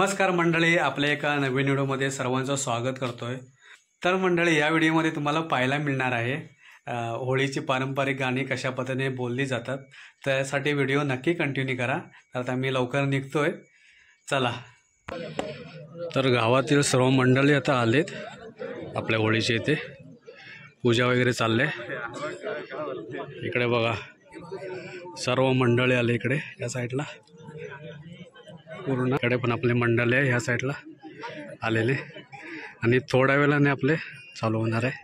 नमस्कार मंडळी, आपल्या एका नवीन व्हिडिओमध्ये सर्वांचं स्वागत करतोय। तर मंडळी, या व्हिडिओमध्ये तुम्हाला पाहायला मिळणार आहे होळीची पारंपरिक गाणी कशा पद्धतीने बोलली जातात। त्यासाठी व्हिडिओ नक्की कंटिन्यू करा। तर आता मी लवकर निघतोय, चला। तर गावातील सर्व मंडळी आता आलेत आपल्या होळीच्या इथे, पूजा वगैरे चालले। इकडे बघा सर्व मंडळी आले इकडे या साईडला, पूर्ण इकडे पण आपले मंडळी आहे ह्या साईडला आलेले, आणि थोड्या वेळाने आपले चालू होणार आहे।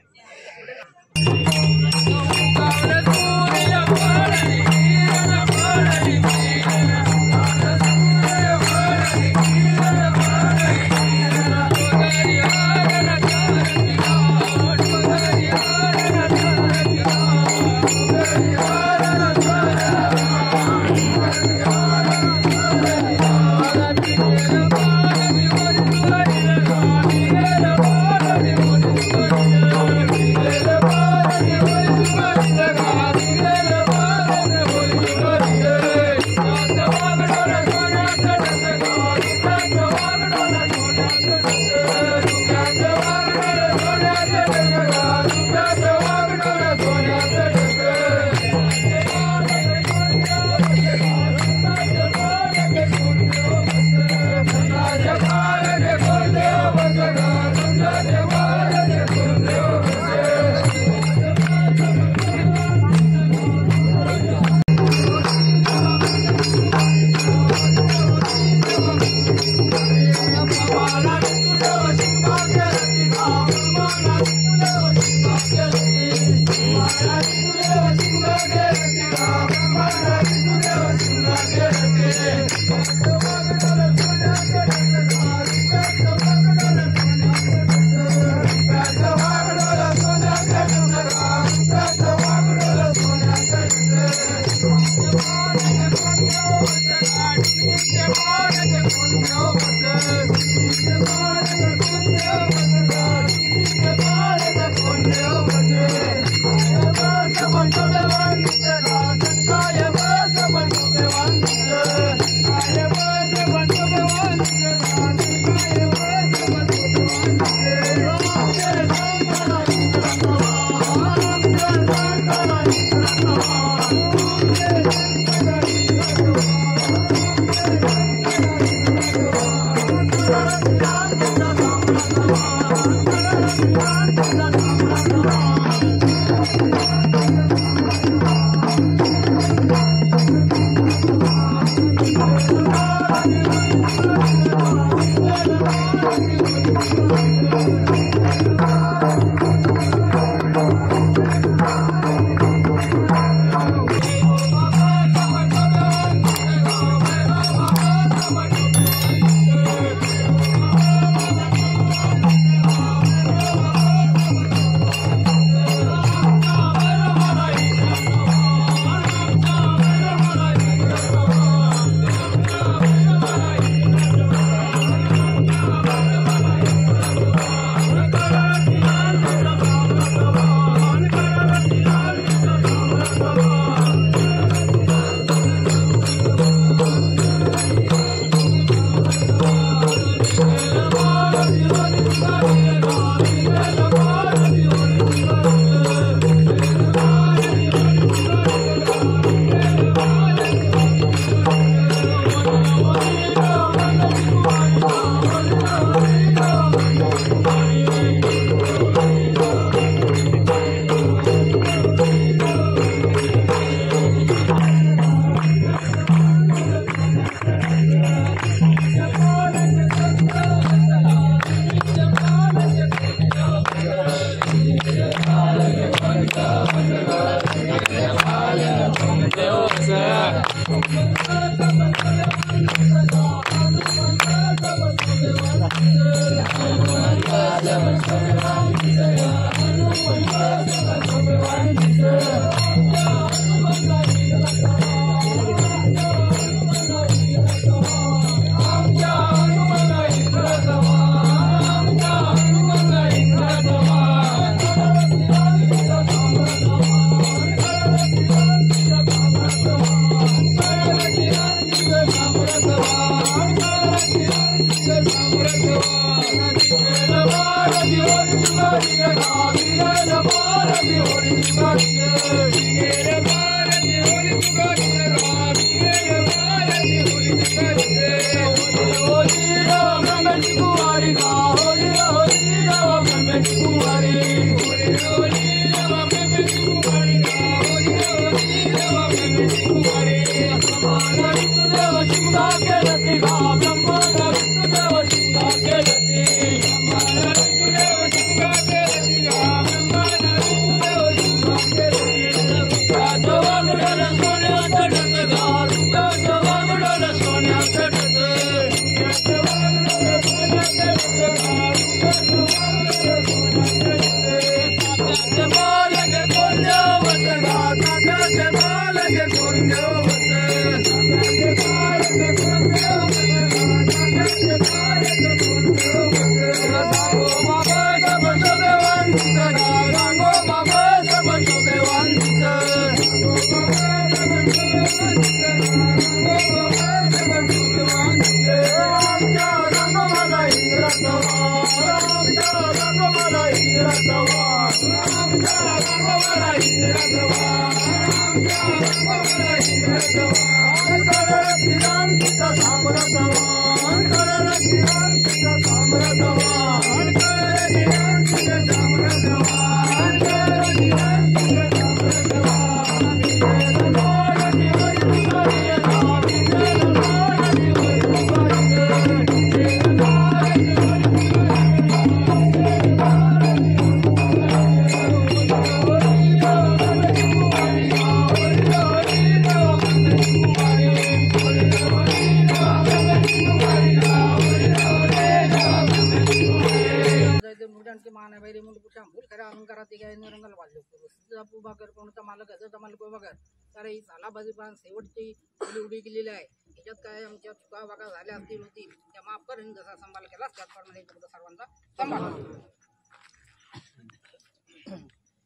शेवटची उडी गेलेली आहे. याच्यात काय आमच्या चुका वागा झाल्या असतील होतील त्या माफ करून जसा संभाल केला त्याचप्रमाणे सर्वांचा संभाल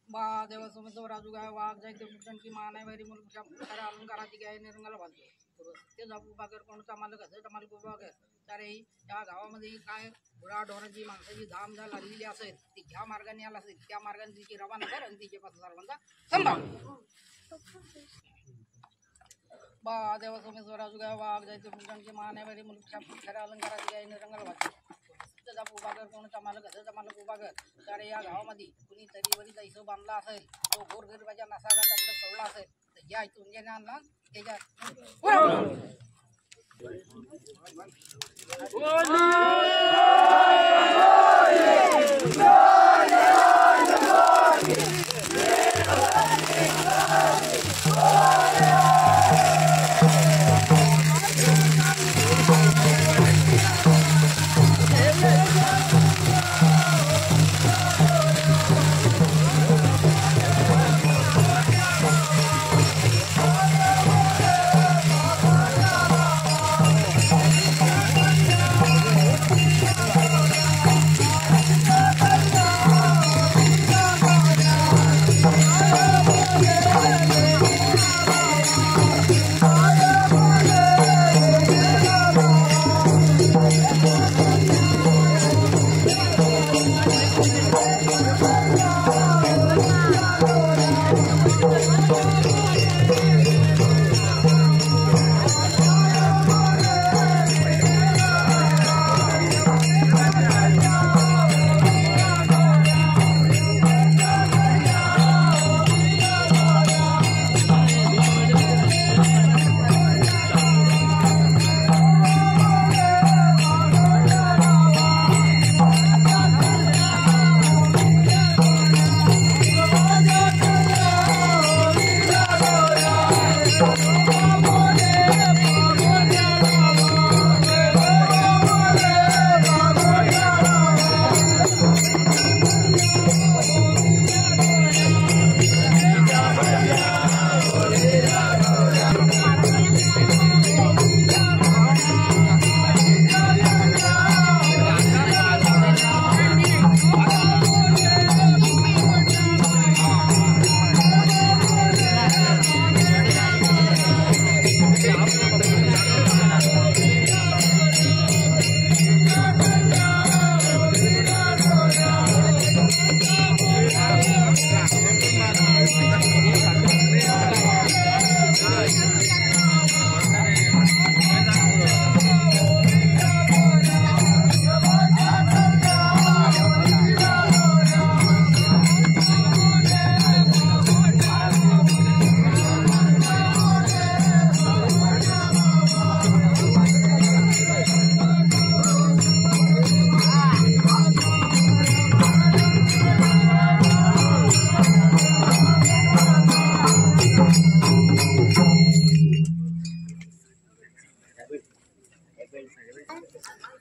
बा देवासमोर राजू गाय वाघ जायचे मुलांची मान आहे वैरी मुलगा खऱ्या अलंकाराची गाय निरंगाला बांधतो ते जाबू बागर कोणता मालक असेल मालक बागर सारे या गावामध्ये काय गुराढोराची माणसाची धाम जा लागलेली असेल ती ज्या मार्गाने आला असेल त्या मार्गाने तिची रवाना कर आणि तिच्यापासून सर्वांचा संभाल बा देवासमोर राजू गाय वाघ जायचे मुलांची मान आहे वैरी मुलगा खऱ्या अलंकाराची गाय निरंगाला बांधतो जापू बागर कोणता मालक असेल मालक बागर सारे या गावामध्ये कुणी तरीवरीचा हिशोब बांधला असेल तो गोरगरिबाच्या नासाघाटाकडे सोडला असेल तर ज्या इथून ज्याने आणला त्याच्या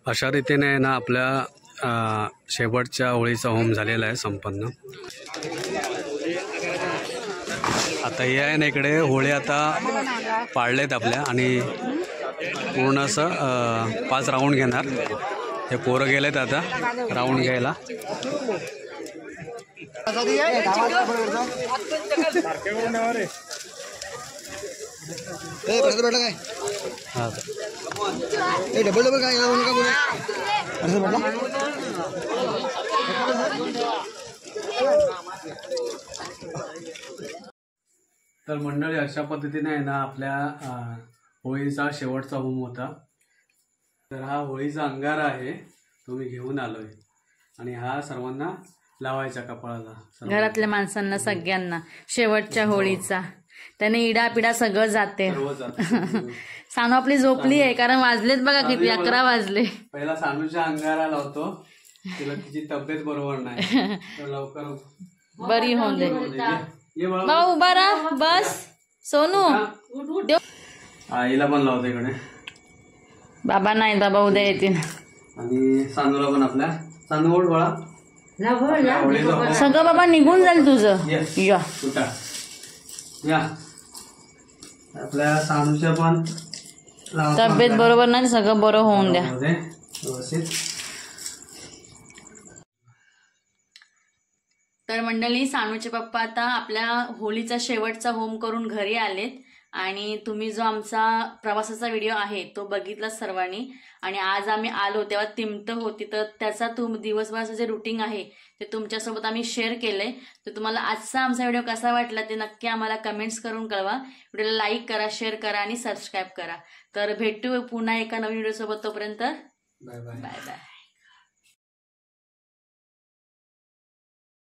अशा रीतीने आहे ना आपल्या शेवटच्या होळीचा होम झालेला आहे संपन्न. आता हे आहे ना इकडे होळी आता पाळलेत आपल्या आणि पूर्ण असं 5 राऊंड घेणार. हे पोरं गेलेत आता राऊंड घ्यायला. तर मंडळी अशा पद्धतीने आहे ना आपल्या होळीचा शेवटचा होम होता. तर हा होळीचा अंगारा आहे तो मी घेऊन आलोय आणि हा सर्वांना लावायचा कपाळाला. घरातल्या माणसांना सगळ्यांना शेवटच्या होळीचा. त्याने इडा पिडा सगळं जाते. सानू आपली झोपली आहे कारण वाजलेत बघा किती 11 वाजले. पहिला सानूच्या अंगारा लावतो. तिला तिची तब्येत बरोबर नाही तर लवकर बरी होऊन दे. बाबा उभा राहा बस. सोनू आईला पण लावतो इकडे. बाबा नाही बाबा उद्या येतील. आणि सानूला पण आपल्या सानू ओढ बळा सगळं बाबा निघून जाईल तुझं. या सुटा या आपल्या सानूच्या पण तब्येत बरोबर नाही सगळं बरं होऊन द्या. व्यवस्थित. तर मंडळी सानूचे पप्पा आता आपल्या होळीचा शेवटचा होम करून घरी आलेत आणि तुम्ही जो आमचा प्रवासाचा व्हिडिओ आहे तो बघितला सर्वांनी. आणि आज आम्ही आलो तेव्हा तिमत होती तर त्याचा दिवसभराचं जे रुटीन आहे ते तुमच्यासोबत आम्ही शेअर केलंय. तर तुम्हाला आजचा आमचा व्हिडिओ कसा वाटला ते नक्की आम्हाला कमेंट्स करून कळवा. व्हिडिओला लाईक करा, शेअर करा आणि सबस्क्राईब करा. तर भेटू पुन्हा एका नवीन व्हिडिओ सोबत. तोपर्यंत बाय बाय. Bye bye.